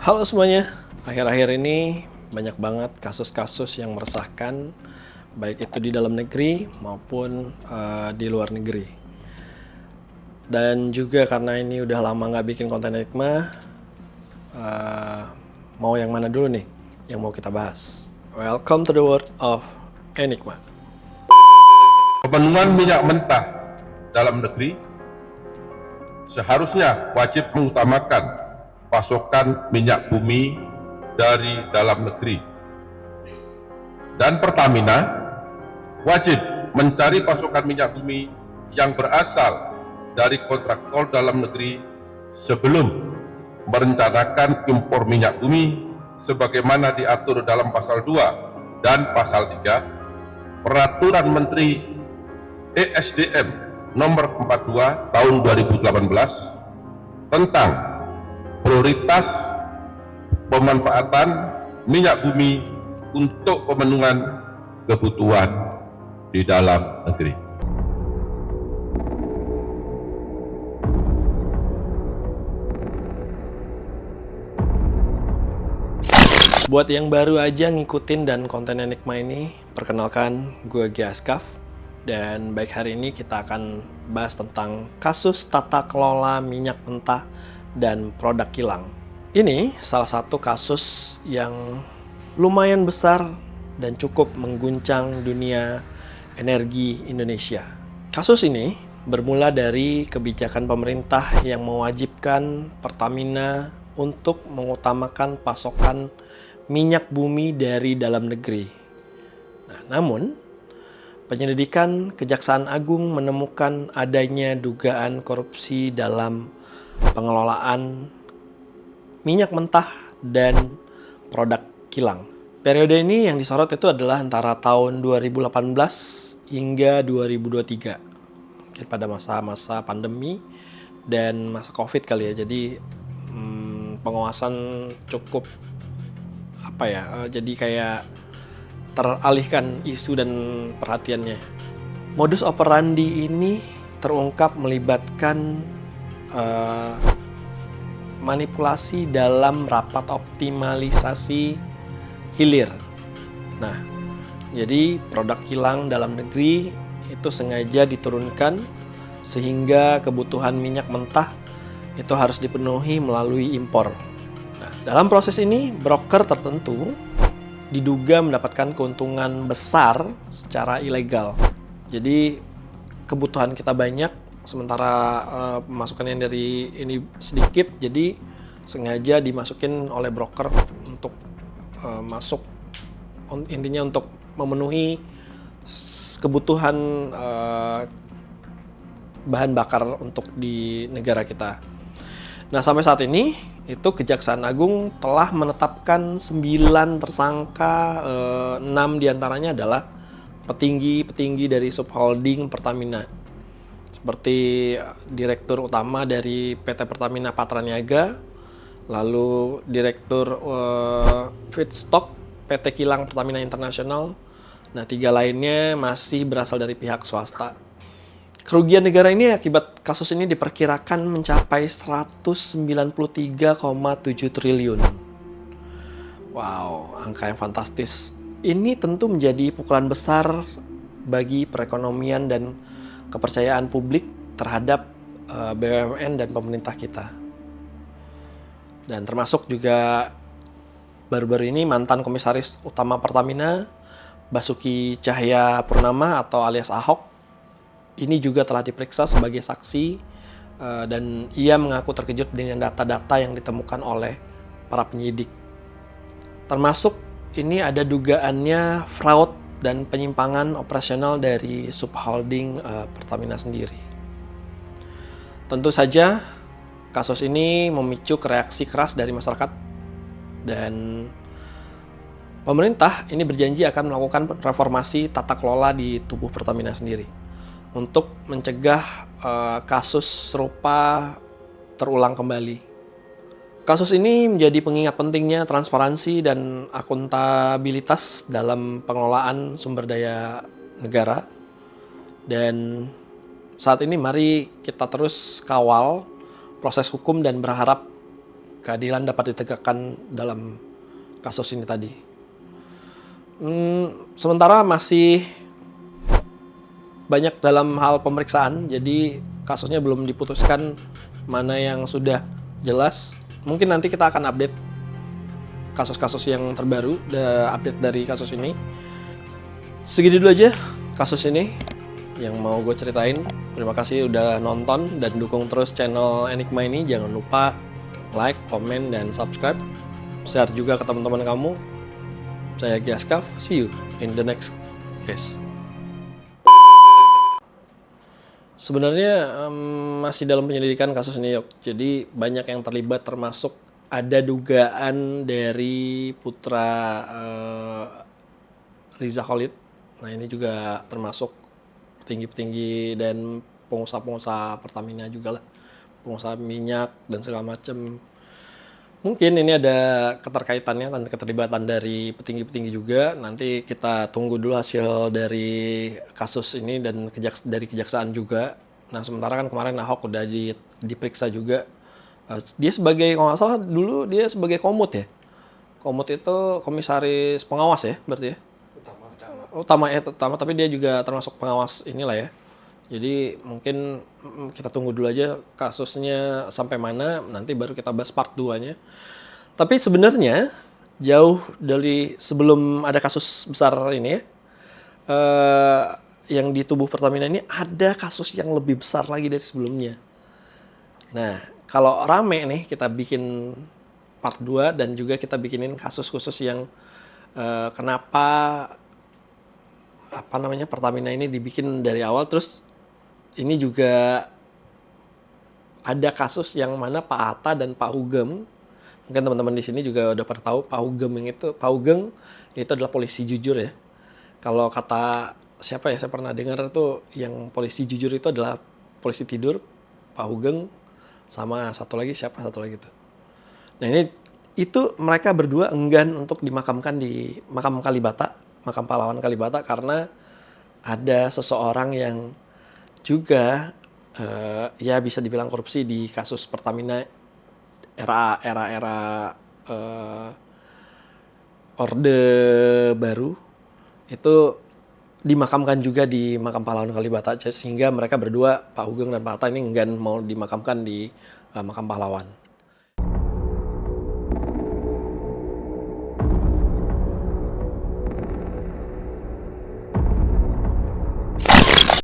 Halo semuanya, akhir-akhir ini banyak banget kasus-kasus yang meresahkan, baik itu di dalam negeri maupun di luar negeri. Dan juga karena ini udah lama nggak bikin konten Enigma, mau yang mana dulu nih yang mau kita bahas? Welcome to the world of Enigma. Pemenuhan minyak mentah dalam negeri seharusnya wajib mengutamakan pasokan minyak bumi dari dalam negeri, dan Pertamina wajib mencari pasokan minyak bumi yang berasal dari kontraktor dalam negeri sebelum merencanakan impor minyak bumi sebagaimana diatur dalam pasal 2 dan pasal 3 Peraturan Menteri ESDM nomor 42 tahun 2018 tentang prioritas pemanfaatan minyak bumi untuk pemenuhan kebutuhan di dalam negeri. Buat yang baru aja ngikutin dan konten Enigma ini, perkenalkan gue Giaskaf. Dan baik hari ini kita akan bahas tentang kasus tata kelola minyak mentah dan produk kilang. Ini salah satu kasus yang lumayan besar dan cukup mengguncang dunia energi Indonesia. Kasus ini bermula dari kebijakan pemerintah yang mewajibkan Pertamina untuk mengutamakan pasokan minyak bumi dari dalam negeri. Nah, namun, penyelidikan Kejaksaan Agung menemukan adanya dugaan korupsi dalam pengelolaan minyak mentah dan produk kilang. Periode ini yang disorot itu adalah antara tahun 2018 hingga 2023. Mungkin pada masa-masa pandemi dan masa Covid kali ya. Jadi pengawasan cukup jadi kayak teralihkan isu dan perhatiannya. Modus operandi ini terungkap melibatkan manipulasi dalam rapat optimalisasi hilir. Nah, jadi produk kilang dalam negeri itu sengaja diturunkan sehingga kebutuhan minyak mentah itu harus dipenuhi melalui impor. Nah, dalam proses ini broker tertentu diduga mendapatkan keuntungan besar secara ilegal. Jadi kebutuhan kita banyak, sementara pemasukannya dari ini sedikit, jadi sengaja dimasukin oleh broker untuk masuk, intinya untuk memenuhi kebutuhan bahan bakar untuk di negara kita. Nah, sampai saat ini itu Kejaksaan Agung telah menetapkan 9 tersangka, 6 diantaranya adalah petinggi-petinggi dari subholding Pertamina. Seperti Direktur Utama dari PT Pertamina Patraniaga, lalu Direktur Feedstock PT Kilang Pertamina International. Nah, 3 lainnya masih berasal dari pihak swasta. Kerugian negara ini akibat kasus ini diperkirakan mencapai 193,7 triliun. Wow, angka yang fantastis. Ini tentu menjadi pukulan besar bagi perekonomian dan kepercayaan publik terhadap BUMN dan pemerintah kita. Dan termasuk juga baru-baru ini mantan Komisaris Utama Pertamina, Basuki Cahayapurnama atau alias Ahok, ini juga telah diperiksa sebagai saksi dan ia mengaku terkejut dengan data-data yang ditemukan oleh para penyidik. Termasuk ini ada dugaannya fraud dan penyimpangan operasional dari subholding Pertamina sendiri. Tentu saja kasus ini memicu reaksi keras dari masyarakat dan pemerintah ini berjanji akan melakukan reformasi tata kelola di tubuh Pertamina sendiri untuk mencegah kasus serupa terulang kembali. Kasus ini menjadi pengingat pentingnya transparansi dan akuntabilitas dalam pengelolaan sumber daya negara. Dan saat ini mari kita terus kawal proses hukum dan berharap keadilan dapat ditegakkan dalam kasus ini tadi. Sementara masih banyak dalam hal pemeriksaan, jadi kasusnya belum diputuskan mana yang sudah jelas. Mungkin nanti kita akan update kasus-kasus yang terbaru, update dari kasus ini. Segitu dulu aja kasus ini yang mau gue ceritain. Terima kasih udah nonton dan dukung terus channel Enigma ini. Jangan lupa like, komen, dan subscribe. Share juga ke teman-teman kamu. Saya Gyaskaf, see you in the next case. Sebenarnya masih dalam penyelidikan kasus ini, Yok. Jadi banyak yang terlibat, termasuk ada dugaan dari putra Riza Khalid. Nah ini juga termasuk petinggi-petinggi dan pengusaha-pengusaha Pertamina juga lah. Pengusaha minyak dan segala macam. Mungkin ini ada keterkaitannya dan keterlibatan dari petinggi-petinggi juga. Nanti kita tunggu dulu hasil dari kasus ini dan dari kejaksaan juga. Nah sementara kan kemarin Ahok udah diperiksa juga. Dia sebagai, kalau nggak salah dulu dia sebagai komut ya. Komut itu komisaris pengawas ya berarti ya? Utama, tapi dia juga termasuk pengawas inilah ya. Jadi mungkin kita tunggu dulu aja kasusnya sampai mana, nanti baru kita bahas part 2-nya. Tapi sebenarnya jauh dari sebelum ada kasus besar ini ya, yang di tubuh Pertamina ini ada kasus yang lebih besar lagi dari sebelumnya. Nah, kalau rame nih kita bikin part 2 dan juga kita bikinin kasus khusus yang kenapa Pertamina ini dibikin dari awal. Terus ini juga ada kasus yang mana Pak Hatta dan Pak Hugeng, mungkin teman-teman di sini juga udah pernah tahu Pak Hugeng itu adalah polisi jujur ya. Kalau kata siapa ya, saya pernah dengar tuh yang polisi jujur itu adalah polisi tidur, Pak Hugeng, sama satu lagi tuh. Nah ini itu mereka berdua enggan untuk dimakamkan di makam Kalibata, makam pahlawan Kalibata, karena ada seseorang yang juga ya bisa dibilang korupsi di kasus Pertamina era Orde Baru itu dimakamkan juga di makam pahlawan Kalibata, sehingga mereka berdua, Pak Hugeng dan Pak Hatta, ini enggan mau dimakamkan di makam pahlawan.